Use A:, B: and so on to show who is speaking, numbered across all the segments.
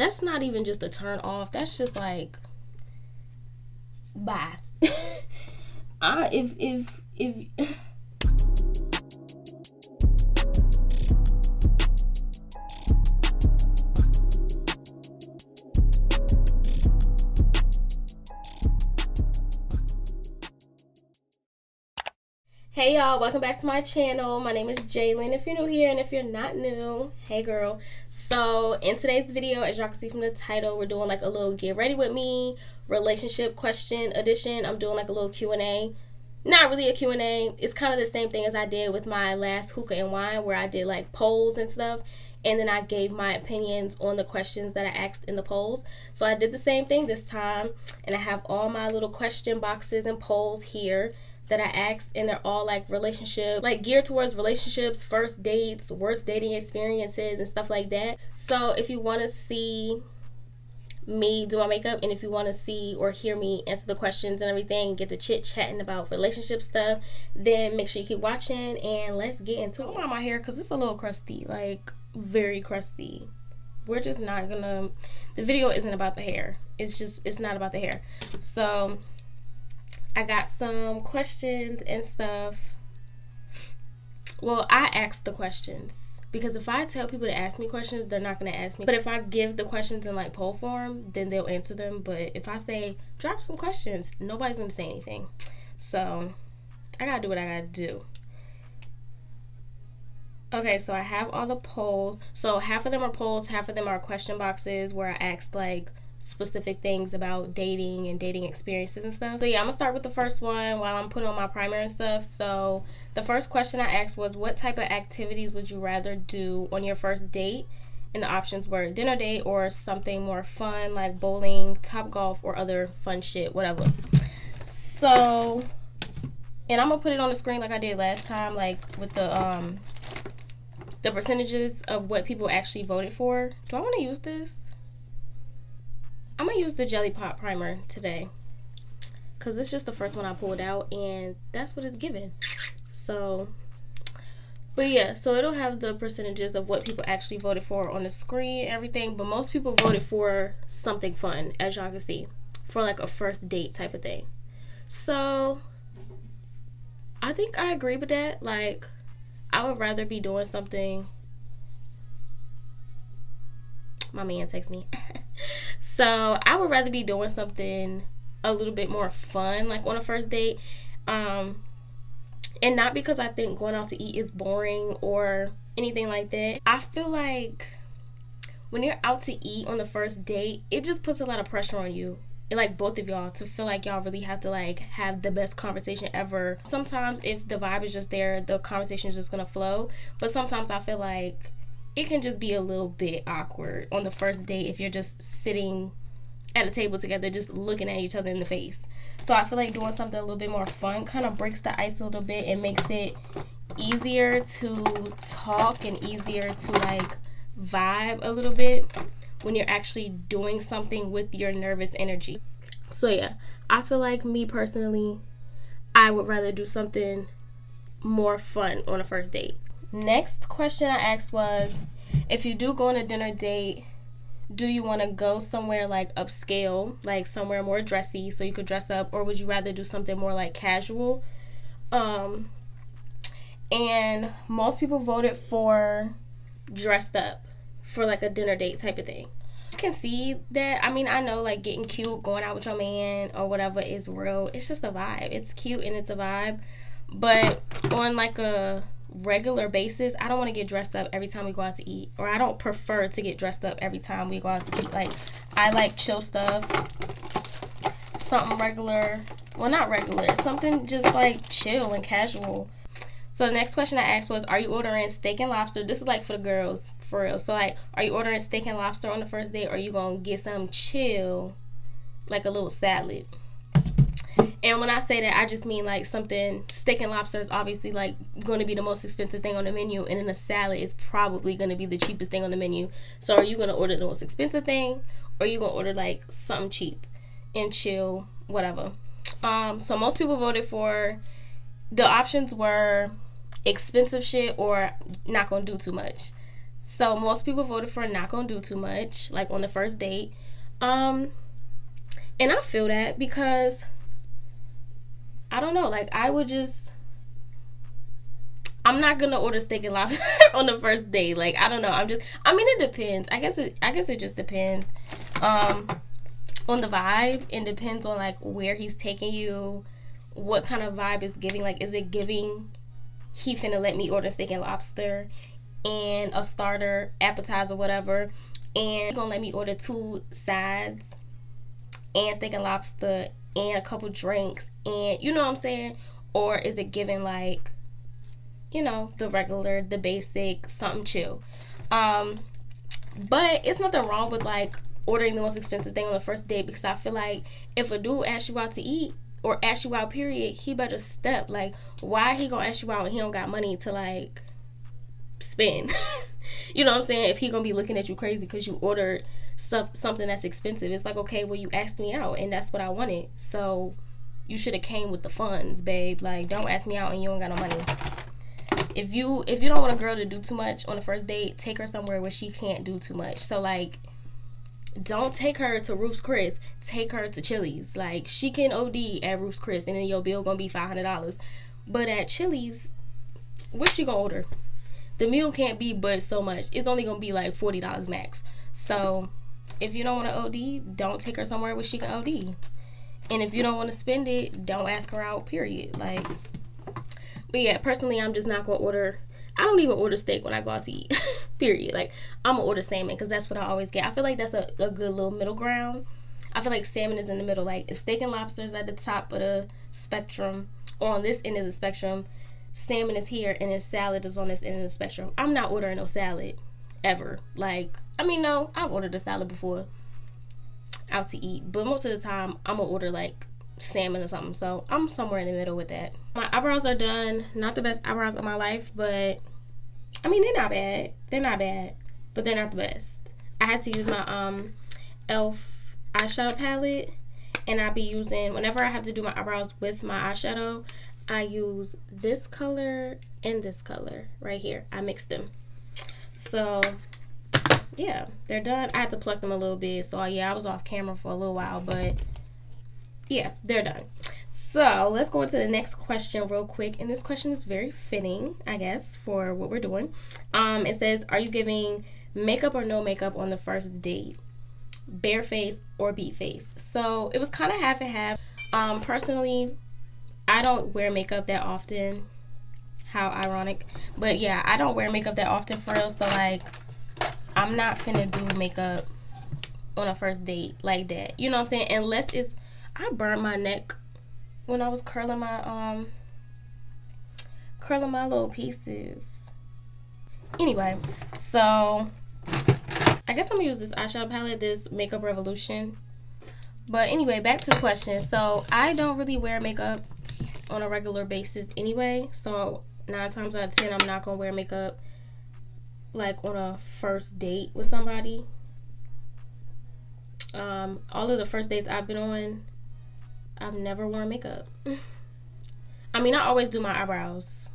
A: that's not even just a turn off. That's just like, bye. if Hey y'all, welcome back to my channel. My name is Yallll. If you're new here and if you're not new, hey girl. So in today's video, as y'all can see from the title, we're doing like a little get ready with me relationship question edition. I'm doing like a little Q&A. Not really a Q&A. It's kind of the same thing as I did with my last hookah and wine, where I did like polls and stuff, and then I gave my opinions on the questions that I asked in the polls. So I did the same thing this time, and I have all my little question boxes and polls here that I asked, and they're all like relationship, like geared towards relationships, first dates, worst dating experiences, and stuff like that. So if you want to see me do my makeup, and if you want to see or hear me answer the questions and everything, get to chit chatting about relationship stuff, then make sure you keep watching and let's get into it. I'm on my hair because it's a little crusty, like very crusty. We're just not gonna, the video isn't about the hair. It's not about the hair. So I got some questions and stuff. Well, I asked the questions because if I tell people to ask me questions, they're not going to ask me. But if I give the questions in like poll form, then they'll answer them. But if I say, drop some questions, nobody's going to say anything. So I got to do what I got to do. Okay, so I have all the polls. So half of them are polls, half of them are question boxes where I asked like specific things about dating and dating experiences and stuff. So yeah, I'm gonna start with the first one while I'm putting on my primer and stuff. So the first question I asked was, what type of activities would you rather do on your first date? And the options were dinner date or something more fun like bowling, Topgolf, or other fun shit, whatever. So, and I'm gonna put it on the screen like I did last time, like with the percentages of what people actually voted for. Do I want to use this? I'm going to use the Jelly Pop primer today because it's just the first one I pulled out and that's what it's given. So, but yeah, so it'll have the percentages of what people actually voted for on the screen and everything, but most people voted for something fun, as y'all can see, for like a first date type of thing. So, I think I agree with that. Like, I would rather be doing something. My man texts me. So I would rather be doing something a little bit more fun, like on a first date. And not because I think going out to eat is boring or anything like that. I feel like when you're out to eat on the first date, it just puts a lot of pressure on you. And like both of y'all to feel like y'all really have to like have the best conversation ever. Sometimes if the vibe is just there, the conversation is just gonna flow. But sometimes I feel like it can just be a little bit awkward on the first date if you're just sitting at a table together just looking at each other in the face. So I feel like doing something a little bit more fun kind of breaks the ice a little bit and makes it easier to talk and easier to like vibe a little bit when you're actually doing something with your nervous energy. So yeah, I feel like me personally, I would rather do something more fun on a first date. Next question I asked was, if you do go on a dinner date, do you want to go somewhere like upscale, like somewhere more dressy so you could dress up, or would you rather do something more like casual? And most people voted for dressed up for like a dinner date type of thing. I can see that. I mean, I know like getting cute, going out with your man or whatever is real. It's just a vibe. It's cute and it's a vibe. But on like a regular basis, I don't want to get dressed up every time we go out to eat, or I don't prefer to get dressed up every time we go out to eat. Like, I like chill stuff, something regular, well not regular, something just like chill and casual. So the next question I asked was, are you ordering steak and lobster? This is like for the girls, for real. So like, are you ordering steak and lobster on the first date, or are you gonna get some chill, like a little salad? And when I say that, I just mean like something, steak and lobster is obviously like going to be the most expensive thing on the menu, and then a salad is probably going to be the cheapest thing on the menu. So are you going to order the most expensive thing, or are you going to order like something cheap and chill, whatever? So most people voted for, the options were expensive shit or not going to do too much. So most people voted for not gonna do too much, like on the first date. And I feel that because I don't know, like I'm not gonna order steak and lobster on the first date. Like I don't know. It depends. I guess it just depends on the vibe, and depends on like where he's taking you, what kind of vibe is giving. Like, is it giving he finna let me order steak and lobster and a starter, appetizer, whatever, and he gonna let me order 2 sides and steak and lobster and a couple drinks, and you know what I'm saying? Or is it giving like, you know, the regular, the basic, something chill? But it's nothing wrong with like ordering the most expensive thing on the first date, because I feel like if a dude asks you out to eat or asks you out period, he better step. Like, why he gonna ask you out and he don't got money to like spend? You know what I'm saying? If he gonna be looking at you crazy because you ordered something that's expensive, it's like, okay, well, you asked me out and that's what I wanted, so you should have came with the funds, babe. Like, don't ask me out and you don't got no money. If you don't want a girl to do too much on the first date, take her somewhere where she can't do too much. So like, don't take her to Ruth's Chris. Take her to Chili's. Like, she can OD at Ruth's Chris and then your bill gonna be $500. But at Chili's, what she gonna order? The meal can't be but so much. It's only gonna be like $40 max. So if you don't want to OD, don't take her somewhere where she can OD. And if you don't want to spend it, don't ask her out, period. Like, but yeah, personally, I'm just not gonna order. I don't even order steak when I go out to eat. Period. Like, I'm gonna order salmon because that's what I always get. I feel like that's a good little middle ground. I feel like salmon is in the middle. Like, if steak and lobster is at the top of the spectrum, or on this end of the spectrum, salmon is here, and then salad is on this end of the spectrum. I'm not ordering no salad ever. Like, no, I've ordered a salad before out to eat, but most of the time I'm gonna order like salmon or something. So I'm somewhere in the middle with that. My eyebrows are done. Not the best eyebrows of my life, but they're not bad. They're not bad, but they're not the best. I had to use my e.l.f. eyeshadow palette, and I be using, whenever I have to do my eyebrows with my eyeshadow, I use this color and this color right here. I mixed them. So yeah, they're done. I had to pluck them a little bit, so yeah, I was off camera for a little while, but yeah, they're done. So let's go into the next question real quick, and this question is very fitting, I guess, for what we're doing. It says, are you giving makeup or no makeup on the first date? Bare face or beat face? So it was kind of half and half. Personally, I don't wear makeup that often. How ironic. But yeah, I don't wear makeup that often for real, so like, I'm not finna do makeup on a first date like that. You know what I'm saying? Unless it's, I burned my neck when I was curling my little pieces. Anyway, so I guess I'm gonna use this eyeshadow palette, this Makeup Revolution. But anyway, back to the question. So I don't really wear makeup on a regular basis anyway. So 9 times out of 10, I'm not gonna wear makeup like on a first date with somebody. All of the first dates I've been on, I've never worn makeup. I always do my eyebrows.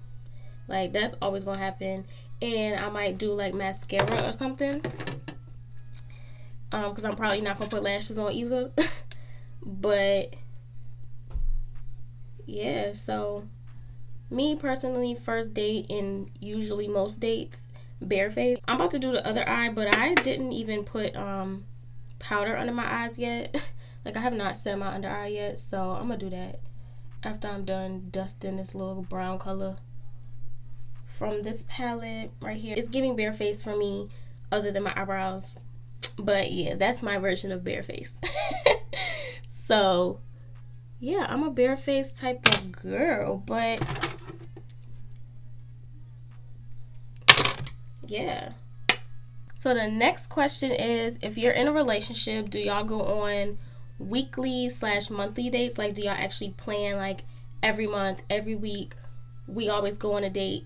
A: Like, that's always gonna happen. And I might do like mascara or something. Because I'm probably not gonna put lashes on either. But yeah, so me personally, first date and usually most dates, bare face. I'm about to do the other eye, but I didn't even put powder under my eyes yet. Like, I have not set my under eye yet, so I'm gonna do that after I'm done dusting this little brown color from this palette right here. It's giving bare face for me, other than my eyebrows. But yeah, that's my version of bare face. So yeah, I'm a bare face type of girl, but yeah. So the next question is, if you're in a relationship, do y'all go on weekly/monthly dates? Like, do y'all actually plan like every month, every week, we always go on a date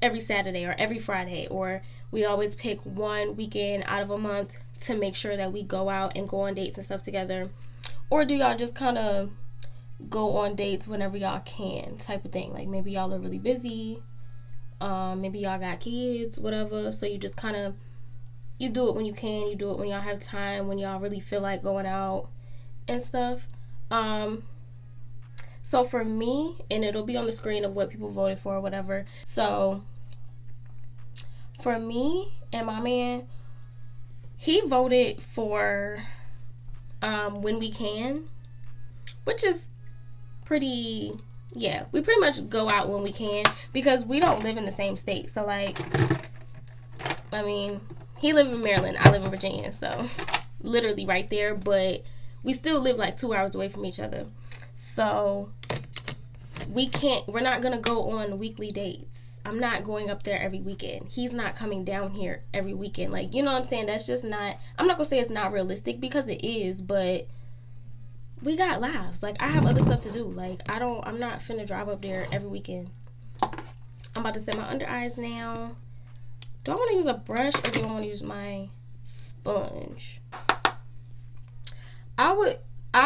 A: every Saturday or every Friday, or we always pick one weekend out of a month to make sure that we go out and go on dates and stuff together? Or do y'all just kind of go on dates whenever y'all can, type of thing? Like, maybe y'all are really busy Maybe y'all got kids, whatever. So you just kind of, you do it when you can. You do it when y'all have time, when y'all really feel like going out and stuff. So for me, and it'll be on the screen of what people voted for or whatever. So for me and my man, he voted for when we can, which is pretty, yeah, we pretty much go out when we can because we don't live in the same state. So like, I mean, he lives in Maryland, I live in Virginia, so literally right there, but we still live like 2 hours away from each other. So we're not gonna go on weekly dates. I'm not going up there every weekend. He's not coming down here every weekend. Like, you know what I'm saying? That's just not, I'm not gonna say it's not realistic because it is, but we got lives. Like, I have other stuff to do. Like, I'm not finna drive up there every weekend. I'm about to set my under eyes now. Do I want to use a brush or do I want to use my sponge? I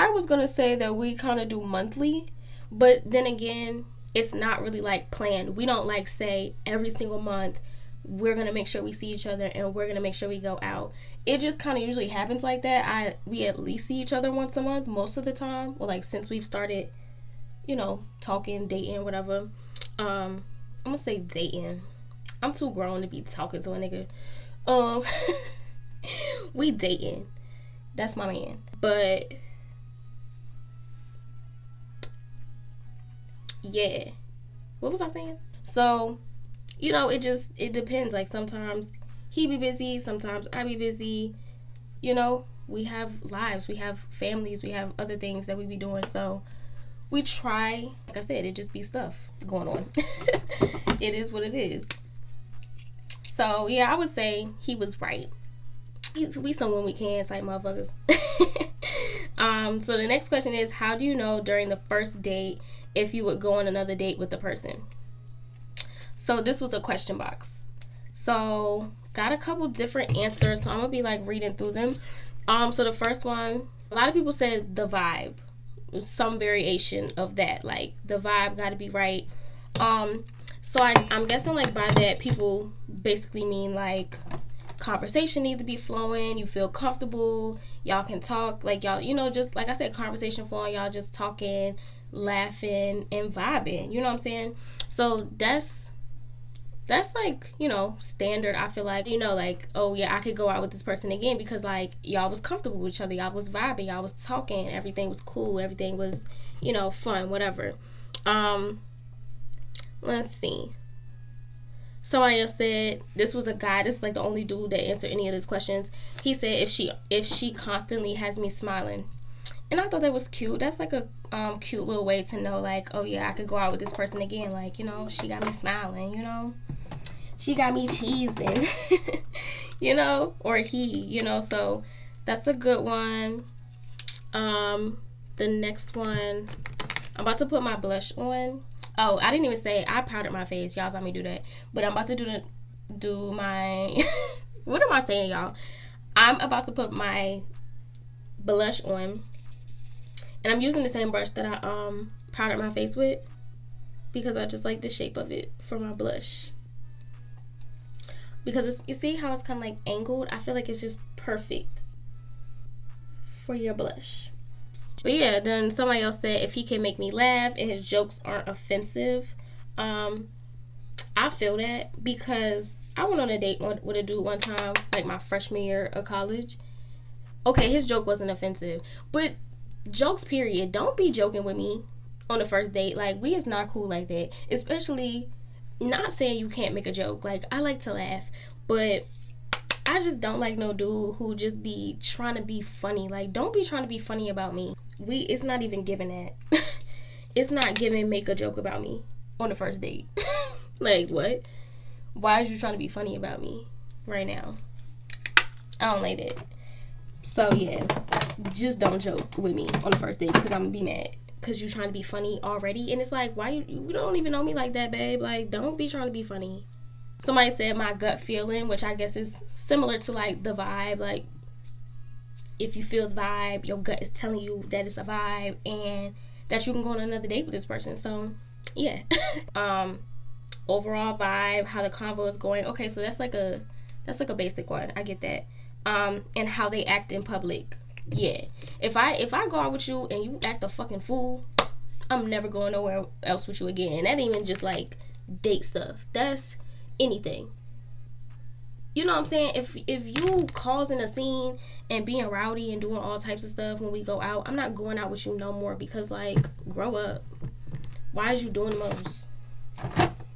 A: was gonna say that we kind of do monthly, but then again, it's not really like planned. We don't like say every single month we're gonna make sure we see each other and we're gonna make sure we go out. It just kind of usually happens like that. We at least see each other once a month most of the time. Well, like since we've started, you know, talking, dating, whatever. I'm gonna say dating. I'm too grown to be talking to a nigga. We dating. That's my man. But yeah, what was I saying? So, you know, it depends. Like sometimes he be busy, sometimes I be busy. You know, we have lives, we have families, we have other things that we be doing. So we try, like I said, it just be stuff going on. It is what it is. So yeah, I would say he was right. We some when we can type motherfuckers. So the next question is, how do you know during the first date if you would go on another date with the person? So this was a question box. So got a couple different answers. So I'm gonna be like reading through them. So the first one, a lot of people said the vibe, some variation of that. Like the vibe got to be right. So I'm guessing like by that people basically mean like conversation needs to be flowing, you feel comfortable, y'all can talk, like y'all, you know, just like I said, conversation flowing, y'all just talking, laughing and vibing, you know what I'm saying? So that's like, you know, standard. I feel like, you know, like, oh yeah, I could go out with this person again because like y'all was comfortable with each other, y'all was vibing, y'all was talking, everything was cool, everything was, you know, fun, whatever. Let's see. Somebody else said, this was a guy, this is like the only dude that answered any of these questions. He said if she constantly has me smiling. And I thought that was cute. That's like a cute little way to know like, oh yeah, I could go out with this person again. Like, you know, she got me smiling, you know. She got me cheesing. You know, or he, you know, so that's a good one. The next one, I'm about to put my blush on. Oh, I didn't even say I powdered my face. Y'all saw me do that. But I'm about to do my what am I saying, y'all? I'm about to put my blush on. And I'm using the same brush that I powdered my face with because I just like the shape of it for my blush. Because you see how it's kind of like angled? I feel like it's just perfect for your blush. But yeah, then somebody else said if he can make me laugh and his jokes aren't offensive. I feel that because I went on a date with a dude one time, like my freshman year of college. Okay, his joke wasn't offensive, but jokes period. Don't be joking with me on the first date. Like, we is not cool like that. Especially, not saying you can't make a joke. Like, I like to laugh, but I just don't like no dude who just be trying to be funny. Like, don't be trying to be funny about me. It's not even giving that. It's not giving make a joke about me on the first date. Like, what? Why is you trying to be funny about me right now? I don't like that. So, yeah. Just don't joke with me on the first date because I'm going to be mad. Because you're trying to be funny already. And it's like, why you don't even know me like that, babe. Like, don't be trying to be funny. Somebody said my gut feeling, which I guess is similar to, like, the vibe. Like, if you feel the vibe, your gut is telling you that it's a vibe and that you can go on another date with this person. So, yeah. overall vibe, how the convo is going. Okay, so that's like a basic one. I get that. And how they act in public. Yeah. If I go out with you and you act a fucking fool, I'm never going nowhere else with you again. And that ain't even just like date stuff. That's anything. You know what I'm saying? If you causing a scene and being rowdy and doing all types of stuff when we go out, I'm not going out with you no more, because like, grow up. Why is you doing the most?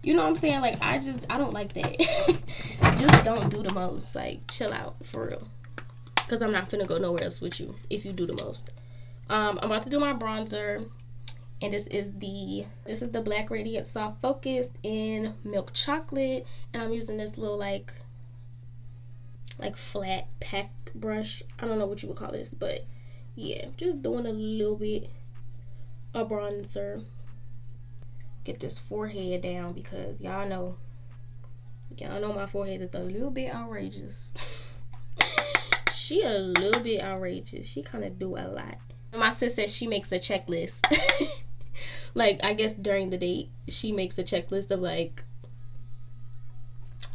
A: You know what I'm saying? Like, I don't like that. Just don't do the most. Like, chill out, for real. Because I'm not finna go nowhere else with you if you do the most. I'm about to do my bronzer. And this is the Black Radiant Soft Focus in Milk Chocolate. And I'm using this little like flat packed brush. I don't know what you would call this, but yeah, just doing a little bit of bronzer. Get this forehead down, because y'all know my forehead is a little bit outrageous. She a little bit outrageous. She kind of do a lot. My sis says she makes a checklist. Like, I guess during the date, she makes a checklist of like,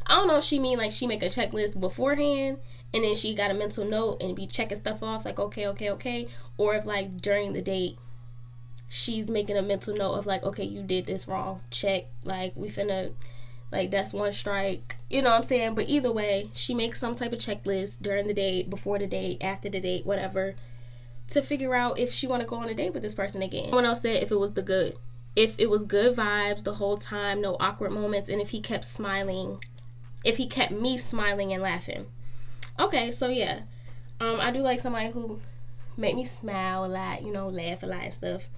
A: I don't know if she mean like she make a checklist beforehand and then she got a mental note and be checking stuff off like, okay. Or if like during the date, she's making a mental note of like, okay, you did this wrong, check, like we finna, like that's one strike, you know what I'm saying? But either way, she makes some type of checklist during the date, before the date, after the date, whatever, to figure out if she want to go on a date with this person again. Someone else said if it was good vibes the whole time, no awkward moments, and if he kept me smiling and laughing. Okay, so yeah, I do like somebody who make me smile a lot, you know, laugh a lot and stuff.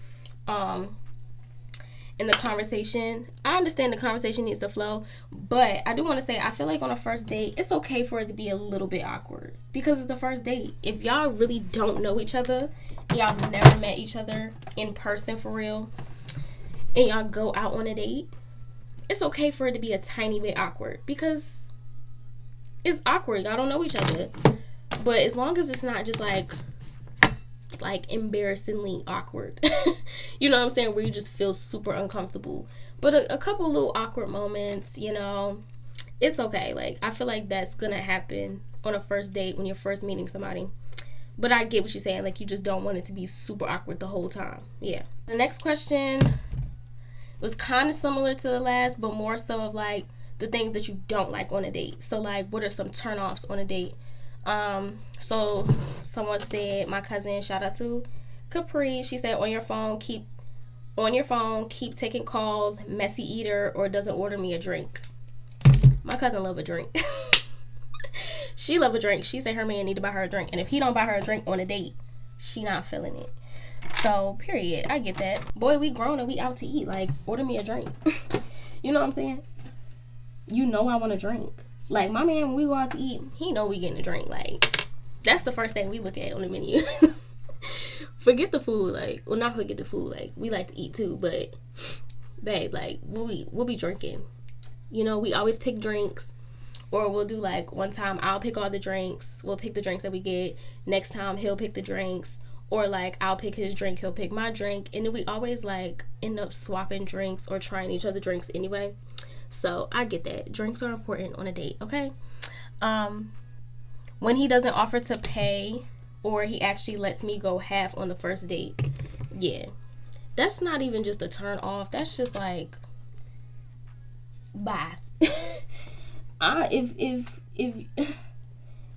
A: In the conversation, I understand the conversation needs to flow, but I do want to say, I feel like on a first date, it's okay for it to be a little bit awkward, because it's the first date. If y'all really don't know each other, y'all never met each other in person for real, and y'all go out on a date, it's okay for it to be a tiny bit awkward, because it's awkward. Y'all don't know each other. But as long as it's not just like embarrassingly awkward, you know what I'm saying, where you just feel super uncomfortable, but a couple little awkward moments, you know, it's okay. Like, I feel like that's gonna happen on a first date when you're first meeting somebody. But I get what you're saying, like you just don't want it to be super awkward the whole time. Yeah. The next question was kind of similar to the last, but more so of like the things that you don't like on a date. So like, what are some turnoffs on a date? So someone said, my cousin, shout out to Capri, she said, on your phone, keep taking calls, messy eater, or doesn't order me a drink. My cousin love a drink. She love a drink. She said her man need to buy her a drink, and if he don't buy her a drink on a date, she not feeling it. So period, I get that. Boy, we grown and we out to eat, like order me a drink. You know what I'm saying? You know I want a drink. Like, my man, when we go out to eat, he know we getting a drink. Like, that's the first thing we look at on the menu. Forget the food, like, well, not forget the food, like, we like to eat too, but, babe, like, we'll be drinking. You know, we always pick drinks, or we'll do, like, one time I'll pick all the drinks, we'll pick the drinks that we get, next time he'll pick the drinks, or, like, I'll pick his drink, he'll pick my drink, and then we always, like, end up swapping drinks or trying each other drinks anyway. So I get that. Drinks are important on a date, okay? When he doesn't offer to pay, or he actually lets me go half on the first date, yeah, that's not even just a turn off. That's just like, bye. If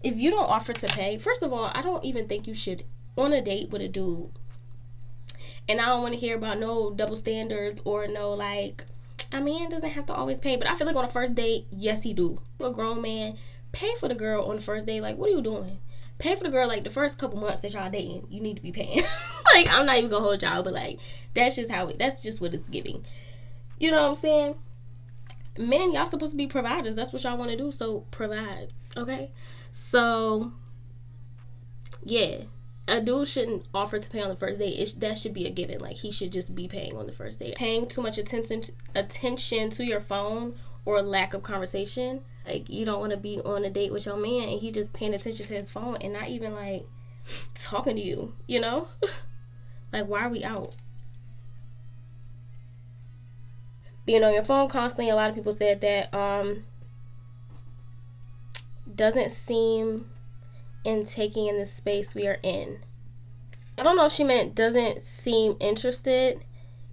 A: you don't offer to pay, first of all, I don't even think you should on a date with a dude. And I don't want to hear about no double standards or no like, a man doesn't have to always pay, but I feel like on a first date, yes, he do. A grown man, pay for the girl on the first date. Like, what are you doing? Pay for the girl, like, the first couple months that y'all dating, you need to be paying. Like, I'm not even gonna hold y'all, but, like, that's just what it's giving. You know what I'm saying? Men, y'all supposed to be providers. That's what y'all want to do, so provide, okay? So, yeah. A dude shouldn't offer to pay on the first date. That should be a given. Like, he should just be paying on the first date. Paying too much attention to your phone or lack of conversation. Like, you don't want to be on a date with your man and he just paying attention to his phone and not even, like, talking to you, you know? Like, why are we out? Being on your phone constantly, a lot of people said that doesn't seem in taking in the space we are in. I don't know if she meant doesn't seem interested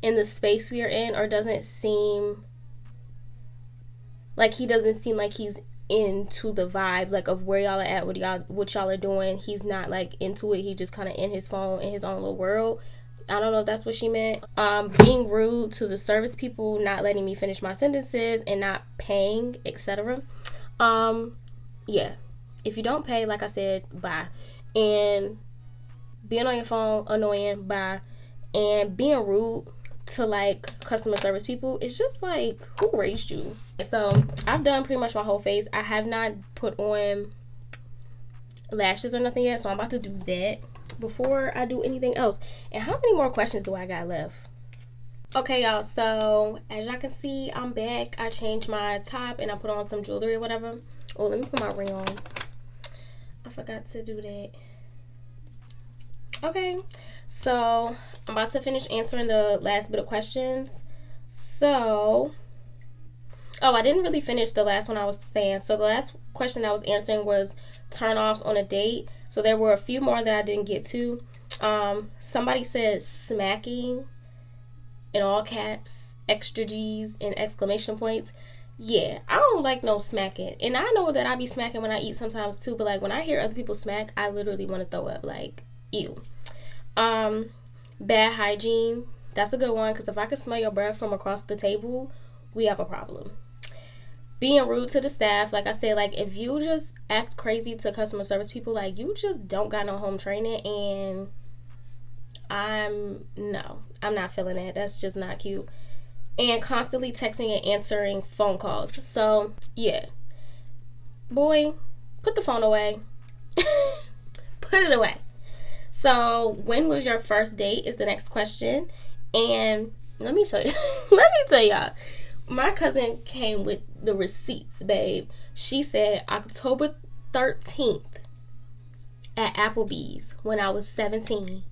A: in the space we are in, or doesn't seem like he doesn't seem like he's into the vibe, like, of where y'all are at, what y'all are doing. He's not like into it. He just kind of in his phone, in his own little world. I don't know if that's what she meant. Being rude to the service people, not letting me finish my sentences, and not paying, etc. Yeah, if you don't pay, like I said, bye. And being on your phone, annoying, bye. And being rude to like customer service people, it's just like, who raised you? So I've done pretty much my whole face. I have not put on lashes or nothing yet, so I'm about to do that before I do anything else. And how many more questions do I got left? Okay, y'all, so as y'all can see, I'm back. I changed my top and I put on some jewelry or whatever. Oh, let me put my ring on. I forgot to do that. Okay, so I'm about to finish answering the last bit of questions. So, oh, I didn't really finish the last one I was saying. So the last question I was answering was turn-offs on a date. So there were a few more that I didn't get to. Somebody said smacking in all caps, extra G's, and exclamation points. Yeah, I don't like no smacking. And I know that I be smacking when I eat sometimes too, but like when I hear other people smack, I literally want to throw up. Like, ew. Bad hygiene. That's a good one, because if I can smell your breath from across the table, we have a problem. Being rude to the staff. Like I said, like, if you just act crazy to customer service people, like, you just don't got no home training, and I'm not feeling that. That's just not cute. And constantly texting and answering phone calls. So, yeah. Boy, put the phone away. Put it away. So, when was your first date is the next question. And let me show you. Let me tell y'all. My cousin came with the receipts, babe. She said October 13th at Applebee's when I was 17.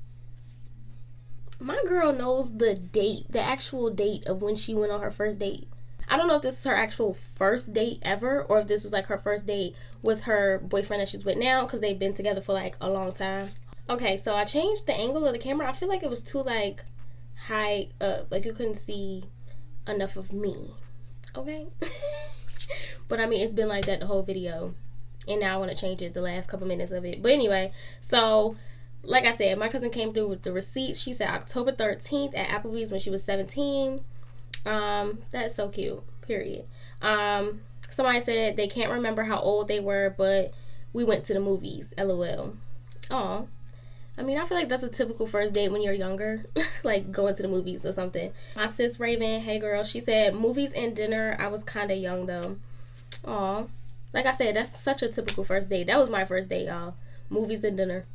A: My girl knows the date, the actual date of when she went on her first date. I don't know if this is her actual first date ever, or if this was like her first date with her boyfriend that she's with now, because they've been together for like a long time. Okay, so I changed the angle of the camera. I feel like it was too like high up, like you couldn't see enough of me. Okay. But I mean, it's been like that the whole video, and now I want to change it the last couple minutes of it. But anyway, so like I said, my cousin came through with the receipts. She said October 13th at Applebee's when she was 17. That's so cute, period. Somebody said they can't remember how old they were, but we went to the movies, LOL. Aw. I mean, I feel like that's a typical first date when you're younger, like going to the movies or something. My sis Raven, hey girl, she said movies and dinner. I was kind of young though. Aw. Like I said, that's such a typical first date. That was my first date, y'all. Movies and dinner.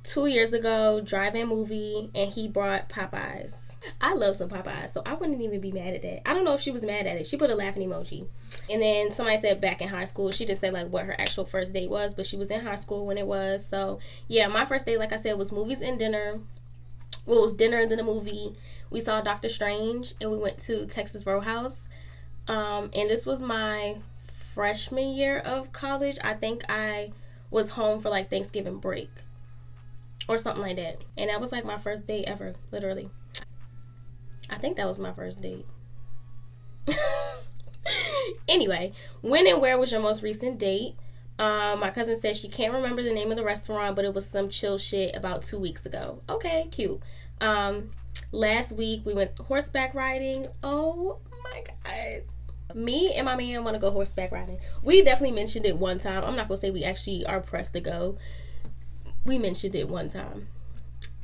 A: 2 years ago, drive-in movie, and he brought Popeyes. I love some Popeyes, so I wouldn't even be mad at that. I don't know if she was mad at it. She put a laughing emoji. And then somebody said back in high school. She didn't say like what her actual first date was, but she was in high school when it was. So yeah, my first date, like I said, was movies and dinner. Well, it was dinner and then a movie. We saw Doctor Strange, and we went to Texas Roadhouse. And this was my freshman year of college. I think I was home for like Thanksgiving break or something like that, and that was like my first date ever, literally. I think that was my first date. Anyway, when and where was your most recent date? My cousin said she can't remember the name of the restaurant, but it was some chill shit about 2 weeks ago. Okay, cute. Last week we went horseback riding. Oh my god, me and my man want to go horseback riding. We definitely mentioned it one time. I'm not gonna say we actually are pressed to go. We mentioned it one time,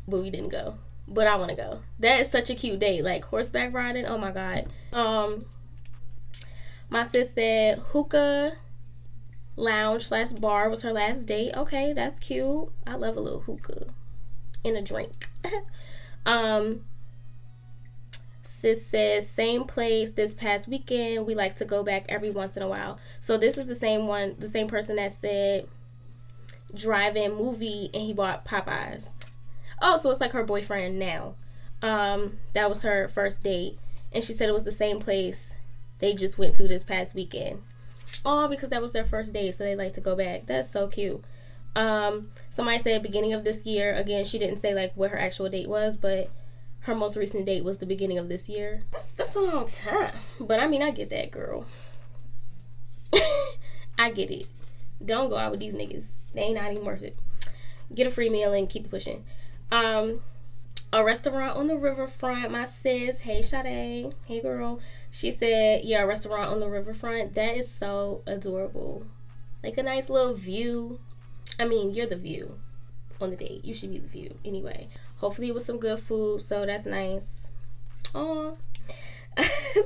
A: but we didn't go. But I want to go. That is such a cute date, like horseback riding. Oh my god. My sis said hookah lounge / bar was her last date. Okay, that's cute. I love a little hookah and a drink. Sis says same place this past weekend. We like to go back every once in a while. So this is the same person that said drive-in movie and he bought Popeyes. Oh, so it's like her boyfriend now. That was her first date. and she said it was the same place they just went to this past weekend. Oh, because that was their first date, so they like to go back. That's so cute. Somebody said beginning of this year. Again, she didn't say like what her actual date was, but her most recent date was the beginning of this year. That's a long time, but I mean, I get that, girl. I get it. Don't go out with these niggas. They ain't not even worth it. Get a free meal and keep it pushing. A restaurant on the riverfront, my sis. Hey, Sade. Hey, girl. She said, yeah, a restaurant on the riverfront. That is so adorable. Like a nice little view. I mean, you're the view on the date. You should be the view. Anyway, hopefully it was some good food, so that's nice. Oh.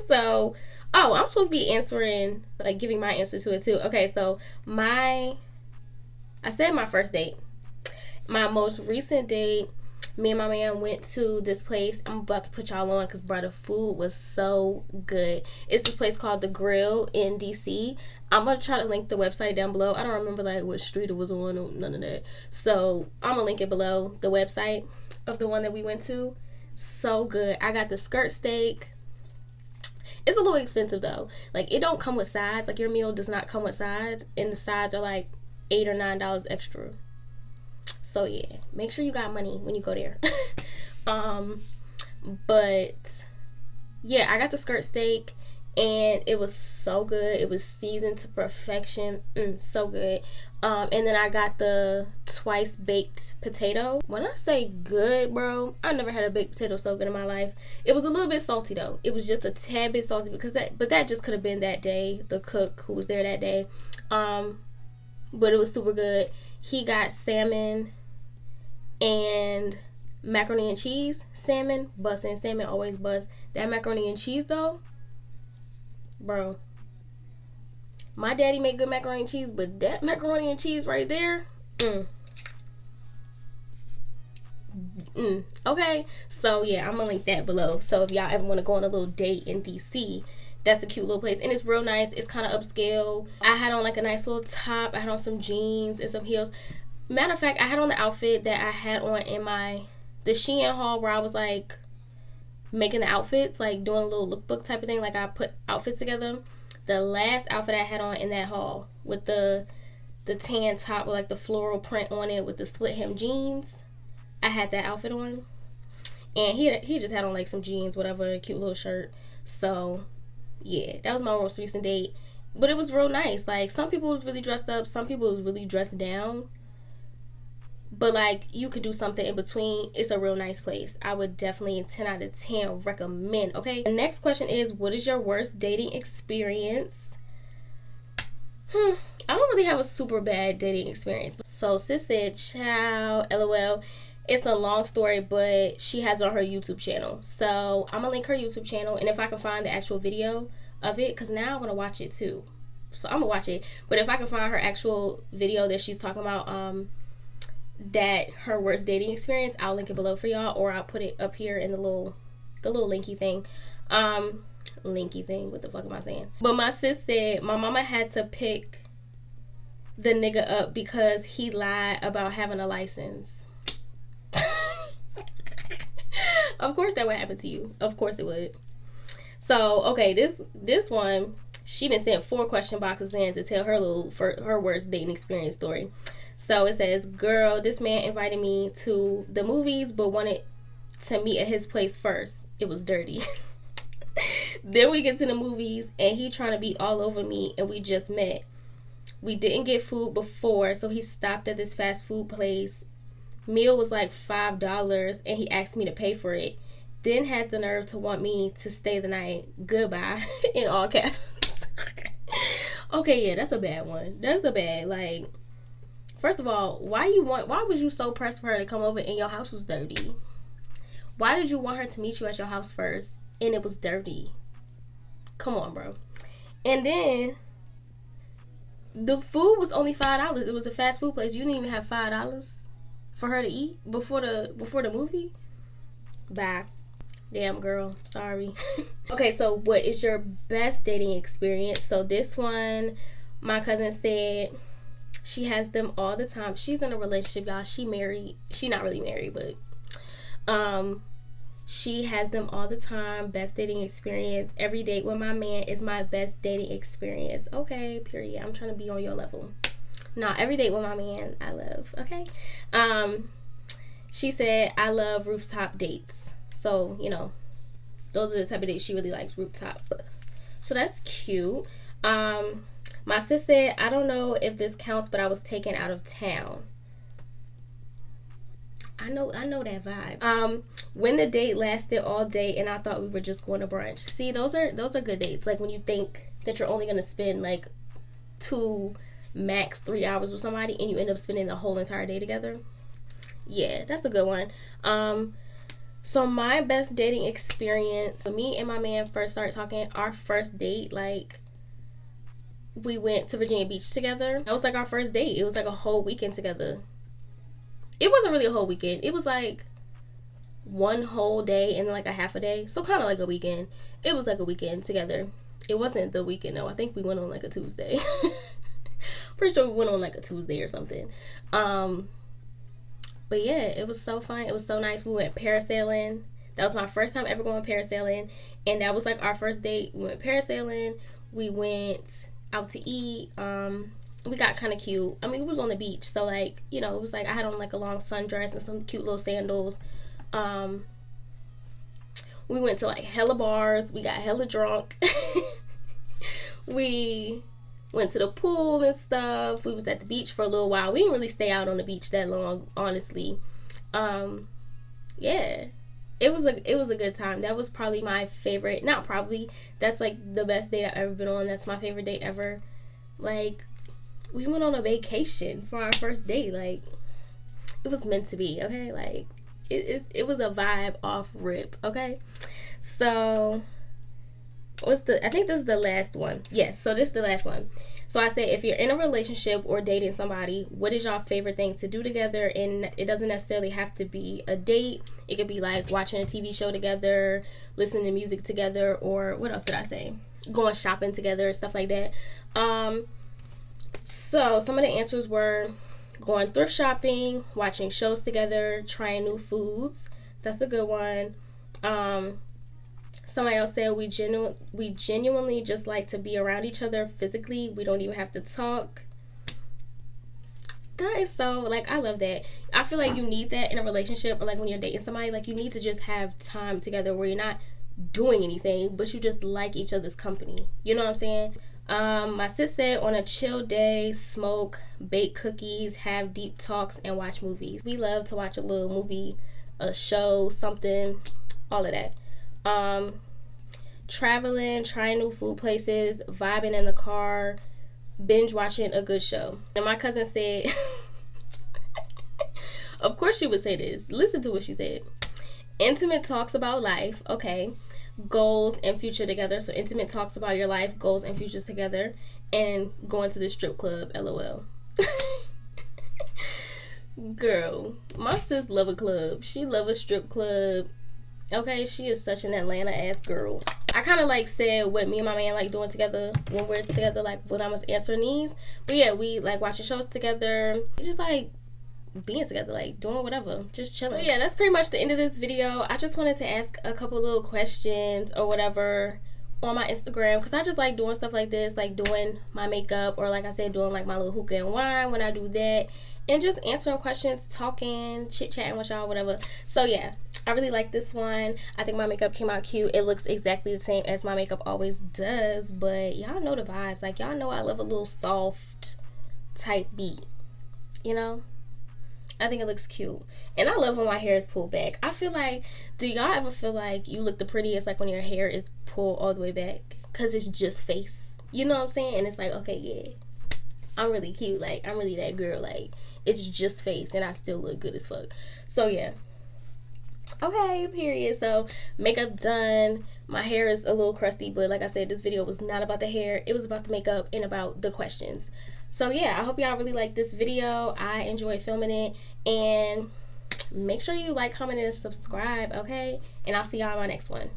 A: So, I'm supposed to be answering, like giving my answer to it too. Okay, so I said my first date. My most recent date, me and my man went to this place. I'm about to put y'all on because, bro, the food was so good. It's this place called the Grwm in DC. I'm going to try to link the website down below. I don't remember like what street it was on or none of that. So I'm going to link it below, the website of the one that we went to. So good. I got the skirt steak. It's a little expensive though. Like, it don't come with sides. Like, your meal does not come with sides. And the sides are like $8 or $9 extra. So yeah, make sure you got money when you go there. But yeah, I got the skirt steak and it was so good. It was seasoned to perfection. So good. And then I got the twice baked potato. When I say good, bro, I never had a baked potato so good in my life. It was a little bit salty though. It was just a tad bit salty because that just could have been that day, the cook who was there that day. But it was super good. He got salmon and macaroni and cheese. Salmon, bussin'. Salmon always bust. That macaroni and cheese, though, bro. My daddy made good macaroni and cheese, but that macaroni and cheese right there, Okay, so yeah, I'm gonna link that below. So if y'all ever want to go on a little date in DC, that's a cute little place, and it's real nice. It's kind of upscale. I had on like a nice little top. I had on some jeans and some heels. Matter of fact, I had on the outfit that I had on in the Shein haul where I was like making the outfits, like doing a little lookbook type of thing. Like, I put outfits together. The last outfit I had on in that haul with the tan top with like the floral print on it with the split hem jeans, I had that outfit on. And he just had on like some jeans, whatever, a cute little shirt. So yeah, that was my most recent date. But it was real nice. Like, some people was really dressed up, some people was really dressed down. But like, you could do something in between. It's a real nice place. I would definitely 10 out of 10 recommend. Okay, the next question is, what is your worst dating experience? I don't really have a super bad dating experience. So sis said, ciao, LOL. It's a long story, but she has on her YouTube channel. So I'm gonna link her YouTube channel, and if I can find the actual video of it, because now I want to watch it too. So I'm gonna watch it. But if I can find her actual video that she's talking about, that her worst dating experience, I'll link it below for y'all, or I'll put it up here in the little linky thing. Linky thing, what the fuck am I saying? But my sis said my mama had to pick the nigga up because he lied about having a license. Of course that would happen to you. Of course it would. So okay, this one, she done sent 4 question boxes in to tell her worst dating experience story. So it says, girl, this man invited me to the movies but wanted to meet at his place first. It was dirty. Then we get to the movies and he trying to be all over me, and we just met. We didn't get food before, so he stopped at this fast food place. Meal was like $5 and he asked me to pay for it. Then had the nerve to want me to stay the night. Goodbye. In all caps. Okay, yeah, that's a bad one. That's a bad, like, first of all, why was you so pressed for her to come over and your house was dirty? Why did you want her to meet you at your house first and it was dirty? Come on, bro. And then the food was only $5. It was a fast food place. You didn't even have $5 for her to eat before the movie. Bye. Damn, girl. Sorry. Okay, so what is your best dating experience? So this one, my cousin said she has them all the time. She's in a relationship, y'all. She married. She not really married, but She has them all the time. Best dating experience. Every date with my man is my best dating experience. Okay, period. I'm trying to be on your level. Nah, every date with my man, I love. Okay. She said, I love rooftop dates. So, you know, those are the type of dates she really likes, rooftop. So that's cute. My sis said, I don't know if this counts, but I was taken out of town. I know that vibe. When the date lasted all day and I thought we were just going to brunch. See, those are good dates. Like when you think that you're only gonna spend like 2 max 3 hours with somebody and you end up spending the whole entire day together. Yeah, that's a good one. So my best dating experience, when me and my man first started talking, our first date, like, we went to Virginia Beach together. That was like our first date. It was like a whole weekend together. It wasn't really a whole weekend. It was like one whole day and then like a half a day. So kind of like a weekend. It was like a weekend together. It wasn't the weekend though. I think we went on like a Tuesday. Pretty sure we went on like a Tuesday or something. But yeah, it was so fun. It was so nice. We went parasailing. That was my first time ever going parasailing. And that was like our first date. We went parasailing. We went out to eat. We got kind of cute. I mean, we was on the beach. So like, you know, it was like I had on like a long sundress and some cute little sandals. We went to like hella bars. We got hella drunk. We went to the pool and stuff. We was at the beach for a little while. We didn't really stay out on the beach that long, honestly. Yeah, it was a good time. That was probably my favorite. Not probably. That's like the best date I've ever been on. That's my favorite date ever. Like, we went on a vacation for our first date. Like, it was meant to be. Okay, like it was a vibe off rip. Okay, so. I think this is the last one. Yes, so this is the last one. So I said, if you're in a relationship or dating somebody, what is your favorite thing to do together? And it doesn't necessarily have to be a date. It could be like watching a TV show together, listening to music together, or what else did I say? Going shopping together, stuff like that. So some of the answers were going thrift shopping, watching shows together, trying new foods. That's a good one. Somebody else said we genuinely just like to be around each other physically. We don't even have to talk. That is so, like, I love that. I feel like you need that in a relationship, or like when you're dating somebody. Like, you need to just have time together where you're not doing anything, but you just like each other's company. You know what I'm saying? My sis said, on a chill day, smoke, bake cookies, have deep talks, and watch movies. We love to watch a little movie, a show, something, all of that. Traveling, trying new food places, vibing in the car, binge watching a good show. And my cousin said, of course she would say this. Listen to what she said. Intimate talks about life. Okay. Goals and future together. So intimate talks about your life, goals and futures together, and going to the strip club. LOL. Girl, my sis love a club. She love a strip club. Okay, she is such an Atlanta ass girl. I kind of like said what me and my man like doing together when we're together, like when I was answering these. But yeah, we like watching shows together. We just like being together, like doing whatever, just chilling. So yeah, that's pretty much the end of this video. I just wanted to ask a couple little questions or whatever on my Instagram, because I just like doing stuff like this, like doing my makeup, or like I said, doing like my little hookah and wine when I do that, and just answering questions, talking, chit-chatting with y'all, whatever. So yeah, I really like this one. I think my makeup came out cute. It looks exactly the same as my makeup always does, but y'all know the vibes. Like, y'all know I love a little soft type beat, you know? I think it looks cute. And I love when my hair is pulled back. I feel like, do y'all ever feel like you look the prettiest like when your hair is pulled all the way back? Because it's just face. You know what I'm saying? And it's like, okay, yeah, I'm really cute. Like, I'm really that girl. Like, it's just face and I still look good as fuck. So yeah. Okay, period. So makeup done. My hair is a little crusty, but like I said, this video was not about the hair. It was about the makeup and about the questions. So yeah, I hope y'all really like this video. I enjoyed filming it, and make sure you like, comment, and subscribe, okay? And I'll see y'all in my next one.